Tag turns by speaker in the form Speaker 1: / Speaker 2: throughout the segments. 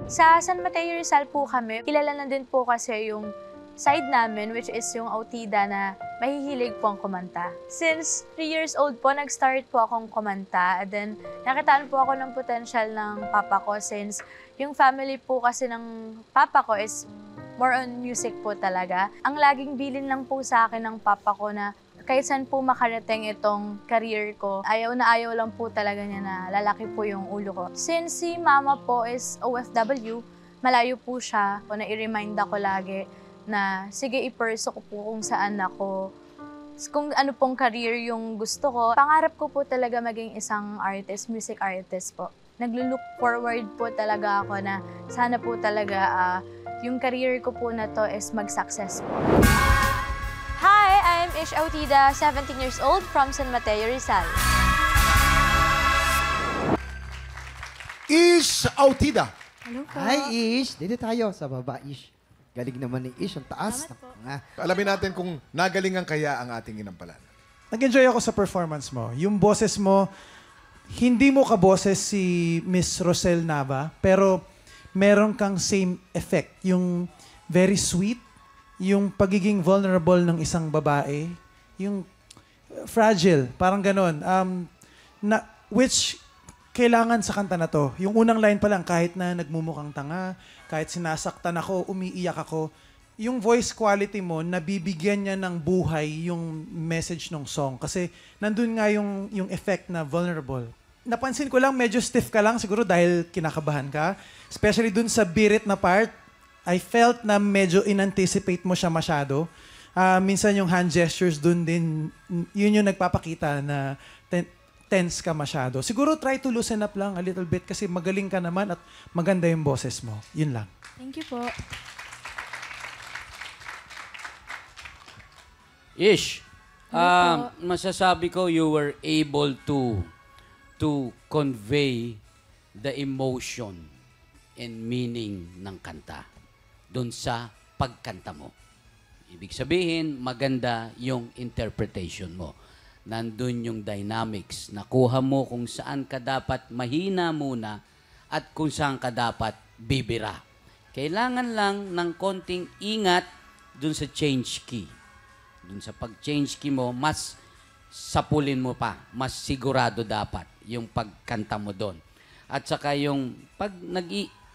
Speaker 1: Sa San Mateo Rizal po kami, kilala na din po kasi yung side namin, which is yung Autida na mahihilig po ang kumanta. Since 3 years old po, nag-start po akong kumanta. And then, nakitaan po ako ng potential ng papa ko since yung family po kasi ng papa ko is more on music po talaga. Ang laging bilin lang po sa akin ng papa ko na kahit saan po makarating itong career ko, ayaw na ayaw lang po talaga niya na lalaki po yung ulo ko. Since si mama po is OFW, malayo po siya, na i-remind ako lagi na sige i-pursue ko po kung saan ako, kung ano pong career yung gusto ko. Pangarap ko po talaga maging isang artist, music artist po. Naglo-look forward po talaga ako na sana po talaga yung career ko po na to is mag-success po. Hi, I'm Ish Autida, 17 years old from San Mateo Rizal.
Speaker 2: Ish Autida.
Speaker 1: Hello po.
Speaker 3: Hi, Ish. Dito tayo sa baba, Ish. Galing naman ni Ish. Ang taas.
Speaker 2: Alamin natin kung nagalingan kaya ang ating inampalan.
Speaker 4: Nag-enjoy ako sa performance mo. Yung boses mo, hindi mo kaboses si Miss Rosel Nava, pero meron kang same effect. Yung very sweet, yung pagiging vulnerable ng isang babae, yung fragile, parang ganon. Which kailangan sa kanta na to. Yung unang line pa lang, kahit na nagmumukhang tanga, kahit sinasaktan ako, umiiyak ako, yung voice quality mo, nabibigyan niya ng buhay yung message ng song. Kasi nandun nga yung effect na vulnerable. Napansin ko lang, medyo stiff ka lang siguro dahil kinakabahan ka. Especially dun sa birit na part, I felt na medyo in-anticipate mo siya masyado. Minsan yung hand gestures dun din, yun yung nagpapakita na tense ka masyado. Siguro try to loosen up lang a little bit kasi magaling ka naman at maganda yung boses mo. Yun lang.
Speaker 1: Thank you po.
Speaker 5: Ish, masasabi ko you were able to convey the emotion and meaning ng kanta doon sa pagkanta mo. Ibig sabihin, maganda yung interpretation mo. Nandun yung dynamics. Nakuha mo kung saan ka dapat mahina muna at kung saan ka dapat bibira. Kailangan lang ng konting ingat dun sa change key. Dun sa pag-change key mo, mas sapulin mo pa. Mas sigurado dapat yung pagkanta mo doon. At saka yung pag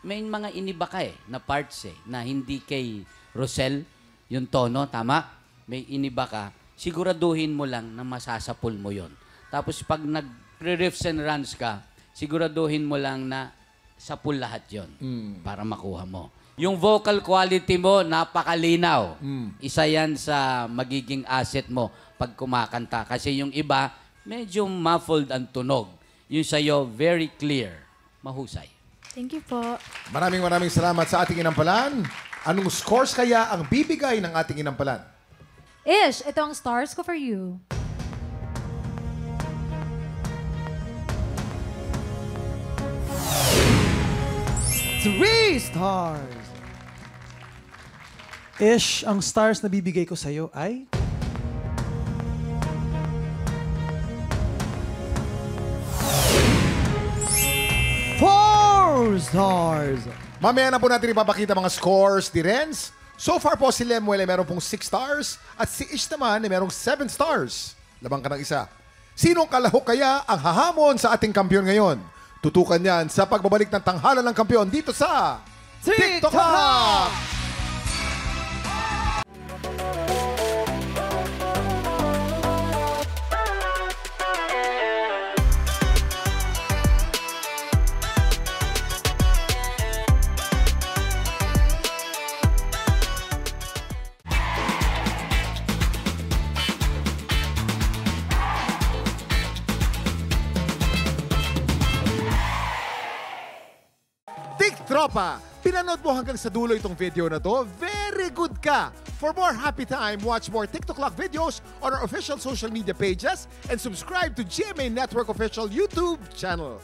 Speaker 5: may mga iniba ka na parts na hindi kay Rosel, yung tono, tama? May iniba ka, siguraduhin mo lang na masasapul mo yon. Tapos pag nag-riffs and runs ka, siguraduhin mo lang na sapul lahat yon para makuha mo. Yung vocal quality mo, napakalinaw. Isa yan sa magiging asset mo pag kumakanta. Kasi yung iba, medyo muffled ang tunog. Yung sa'yo, very clear. Mahusay.
Speaker 1: Thank you po.
Speaker 2: Maraming salamat sa ating inampalan. Anong scores kaya ang bibigay ng ating inampalan?
Speaker 6: Ish, ito ang stars ko for you.
Speaker 3: Three stars.
Speaker 4: Ish, ang stars na bibigay ko sa'yo ay...
Speaker 3: Four stars.
Speaker 2: Mamaya na po natin ipapakita mga scores ni Renz. So far po si Lemuel ay meron pong 6 stars at si Ish naman ay merong 7 stars. Labang ka ng isa. Sinong kalahok kaya ang hahamon sa ating kampiyon ngayon? Tutukan yan sa pagbabalik ng tanghalan ng kampiyon dito sa TikTok Club! Tropa, pinanood mo hanggang sa dulo itong video na to, very good ka! For more happy time, watch more TikTok Lock videos on our official social media pages and subscribe to GMA Network official YouTube channel.